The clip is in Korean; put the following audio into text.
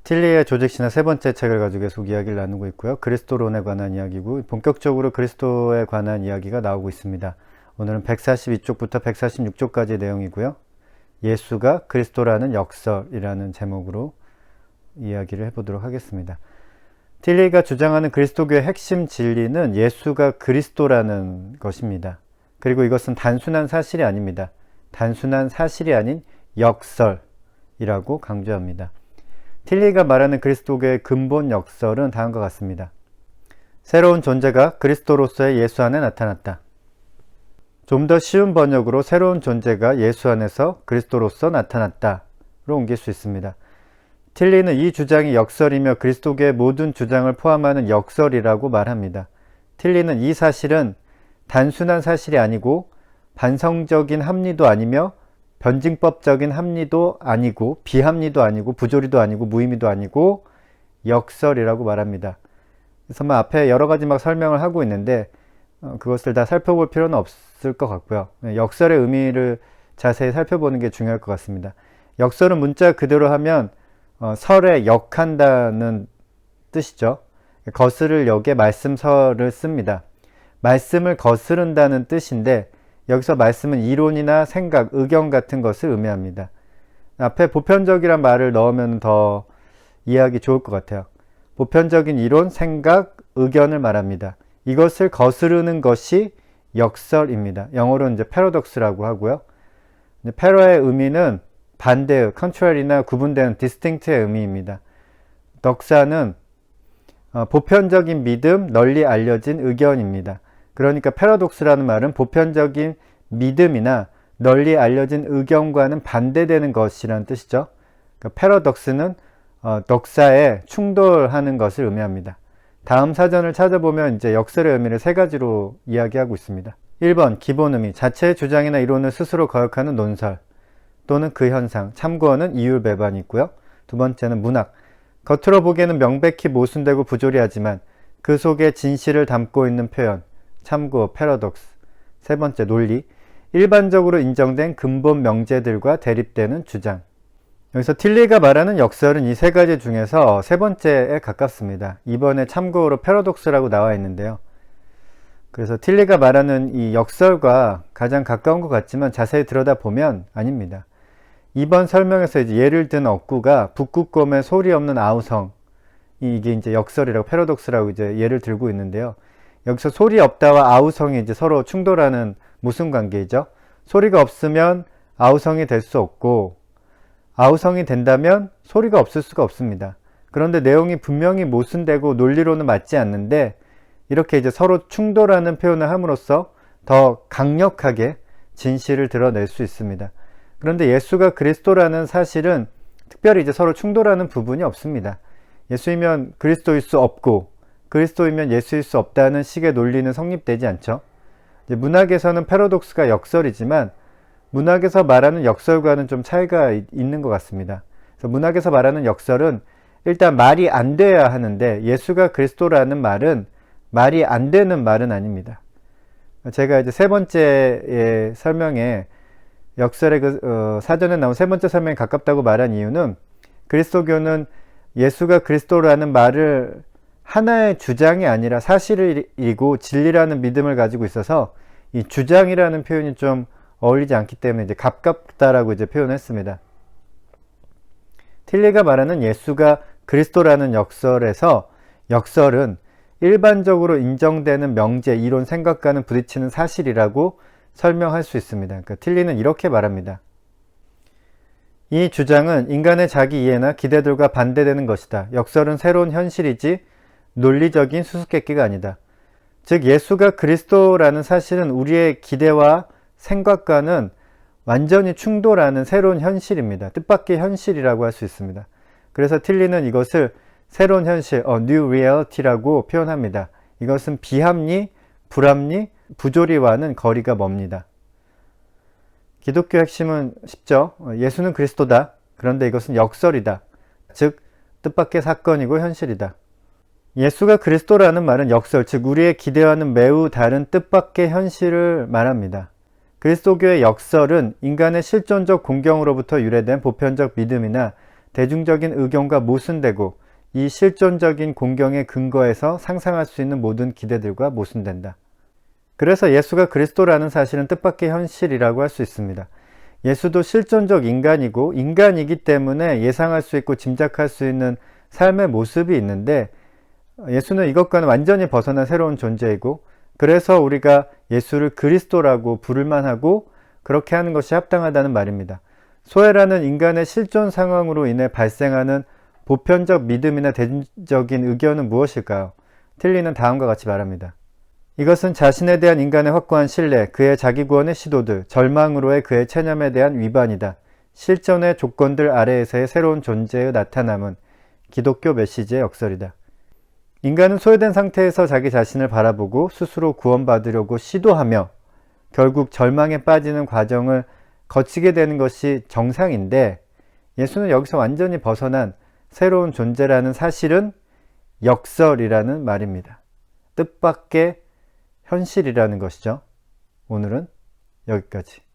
틸리의 조직신화 세 번째 책을 가지고 계속 이야기를 나누고 있고요. 그리스도론에 관한 이야기고 본격적으로 그리스도에 관한 이야기가 나오고 있습니다. 오늘은 142쪽부터 146쪽까지의 내용이고요. 예수가 그리스도라는 역설이라는 제목으로 이야기를 해보도록 하겠습니다. 틸리가 주장하는 그리스도교의 핵심 진리는 예수가 그리스도라는 것입니다. 그리고 이것은 단순한 사실이 아닙니다. 단순한 사실이 아닌 역설이라고 강조합니다. 틸리가 말하는 그리스도교의 근본 역설은 다음과 같습니다. 새로운 존재가 그리스도로서의 예수 안에 나타났다. 좀 더 쉬운 번역으로 새로운 존재가 예수 안에서 그리스도로서 나타났다로 옮길 수 있습니다. 틸리는 이 주장이 역설이며 그리스도교의 모든 주장을 포함하는 역설이라고 말합니다. 틸리는 이 사실은 단순한 사실이 아니고 반성적인 합리도 아니며 변증법적인 합리도 아니고 비합리도 아니고 부조리도 아니고 무의미도 아니고 역설이라고 말합니다. 그래서 앞에 여러 가지 설명을 하고 있는데 그것을 다 살펴볼 필요는 없을 것 같고요. 역설의 의미를 자세히 살펴보는 게 중요할 것 같습니다. 역설은 문자 그대로 하면 설에 역한다는 뜻이죠. 거스를 역에 말씀설을 씁니다. 말씀을 거스른다는 뜻인데 여기서 말씀은 이론이나 생각, 의견 같은 것을 의미합니다. 앞에 보편적이란 말을 넣으면 더 이해하기 좋을 것 같아요. 보편적인 이론, 생각, 의견을 말합니다. 이것을 거스르는 것이 역설입니다. 영어로는 이제 패러독스라고 하고요. 패러의 의미는 반대의, contrary나 구분되는 distinct의 의미입니다. 덕사는 보편적인 믿음, 널리 알려진 의견입니다. 그러니까 패러독스라는 말은 보편적인 믿음이나 널리 알려진 의견과는 반대되는 것이라는 뜻이죠. 그러니까 패러독스는 덕사에 충돌하는 것을 의미합니다. 다음 사전을 찾아보면 이제 역설의 의미를 세 가지로 이야기하고 있습니다. 1번 기본 의미, 자체의 주장이나 이론을 스스로 거역하는 논설 또는 그 현상, 참고어는 이율배반이 있고요. 두 번째는 문학, 겉으로 보기에는 명백히 모순되고 부조리하지만 그 속에 진실을 담고 있는 표현, 참고 패러독스. 세 번째 논리, 일반적으로 인정된 근본 명제들과 대립되는 주장. 여기서 틸리가 말하는 역설은 이 세 가지 중에서 세 번째에 가깝습니다. 이번에 참고로 패러독스라고 나와 있는데요. 그래서 틸리가 말하는 이 역설과 가장 가까운 것 같지만 자세히 들여다보면 아닙니다. 이번 설명에서 이제 예를 든 어구가 북극곰의 소리 없는 아우성, 이게 이제 역설이라고 패러독스라고 이제 예를 들고 있는데요. 여기서 소리 없다와 아우성이 이제 서로 충돌하는 모순 관계이죠. 소리가 없으면 아우성이 될 수 없고 아우성이 된다면 소리가 없을 수가 없습니다. 그런데 내용이 분명히 모순되고 논리로는 맞지 않는데 이렇게 이제 서로 충돌하는 표현을 함으로써 더 강력하게 진실을 드러낼 수 있습니다. 그런데 예수가 그리스도라는 사실은 특별히 이제 서로 충돌하는 부분이 없습니다. 예수이면 그리스도일 수 없고 그리스도이면 예수일 수 없다는 식의 논리는 성립되지 않죠. 이제 문학에서는 패러독스가 역설이지만 문학에서 말하는 역설과는 좀 차이가 있는 것 같습니다. 그래서 문학에서 말하는 역설은 일단 말이 안 돼야 하는데 예수가 그리스도라는 말은 말이 안 되는 말은 아닙니다. 제가 이제 세 번째 설명에 역설의 사전에 나온 세 번째 설명에 가깝다고 말한 이유는 그리스도교는 예수가 그리스도라는 말을 하나의 주장이 아니라 사실이고 진리라는 믿음을 가지고 있어서 이 주장이라는 표현이 좀 어울리지 않기 때문에 이제 가깝다라고 이제 표현했습니다. 틸리가 말하는 예수가 그리스도라는 역설에서 역설은 일반적으로 인정되는 명제, 이론, 생각과는 부딪히는 사실이라고 설명할 수 있습니다. 그러니까 틸리는 이렇게 말합니다. 이 주장은 인간의 자기 이해나 기대들과 반대되는 것이다. 역설은 새로운 현실이지 논리적인 수수께끼가 아니다. 즉 예수가 그리스도라는 사실은 우리의 기대와 생각과는 완전히 충돌하는 새로운 현실입니다. 뜻밖의 현실이라고 할 수 있습니다. 그래서 틸리는 이것을 새로운 현실, new reality라고 표현합니다. 이것은 비합리, 불합리, 부조리와는 거리가 멉니다. 기독교 핵심은 쉽죠. 예수는 그리스도다. 그런데 이것은 역설이다. 즉 뜻밖의 사건이고 현실이다. 예수가 그리스도라는 말은 역설, 즉 우리의 기대와는 매우 다른 뜻밖의 현실을 말합니다. 그리스도교의 역설은 인간의 실존적 공경으로부터 유래된 보편적 믿음이나 대중적인 의견과 모순되고 이 실존적인 공경의 근거에서 상상할 수 있는 모든 기대들과 모순된다. 그래서 예수가 그리스도라는 사실은 뜻밖의 현실이라고 할 수 있습니다. 예수도 실존적 인간이고 인간이기 때문에 예상할 수 있고 짐작할 수 있는 삶의 모습이 있는데 예수는 이것과는 완전히 벗어난 새로운 존재이고 그래서 우리가 예수를 그리스도라고 부를 만하고 그렇게 하는 것이 합당하다는 말입니다. 소외라는 인간의 실존 상황으로 인해 발생하는 보편적 믿음이나 대중적인 의견은 무엇일까요? 틀리는 다음과 같이 말합니다. 이것은 자신에 대한 인간의 확고한 신뢰, 그의 자기구원의 시도들, 절망으로의 그의 체념에 대한 위반이다. 실존의 조건들 아래에서의 새로운 존재의 나타남은 기독교 메시지의 역설이다. 인간은 소외된 상태에서 자기 자신을 바라보고 스스로 구원받으려고 시도하며 결국 절망에 빠지는 과정을 거치게 되는 것이 정상인데 예수는 여기서 완전히 벗어난 새로운 존재라는 사실은 역설이라는 말입니다. 뜻밖의 현실이라는 것이죠. 오늘은 여기까지.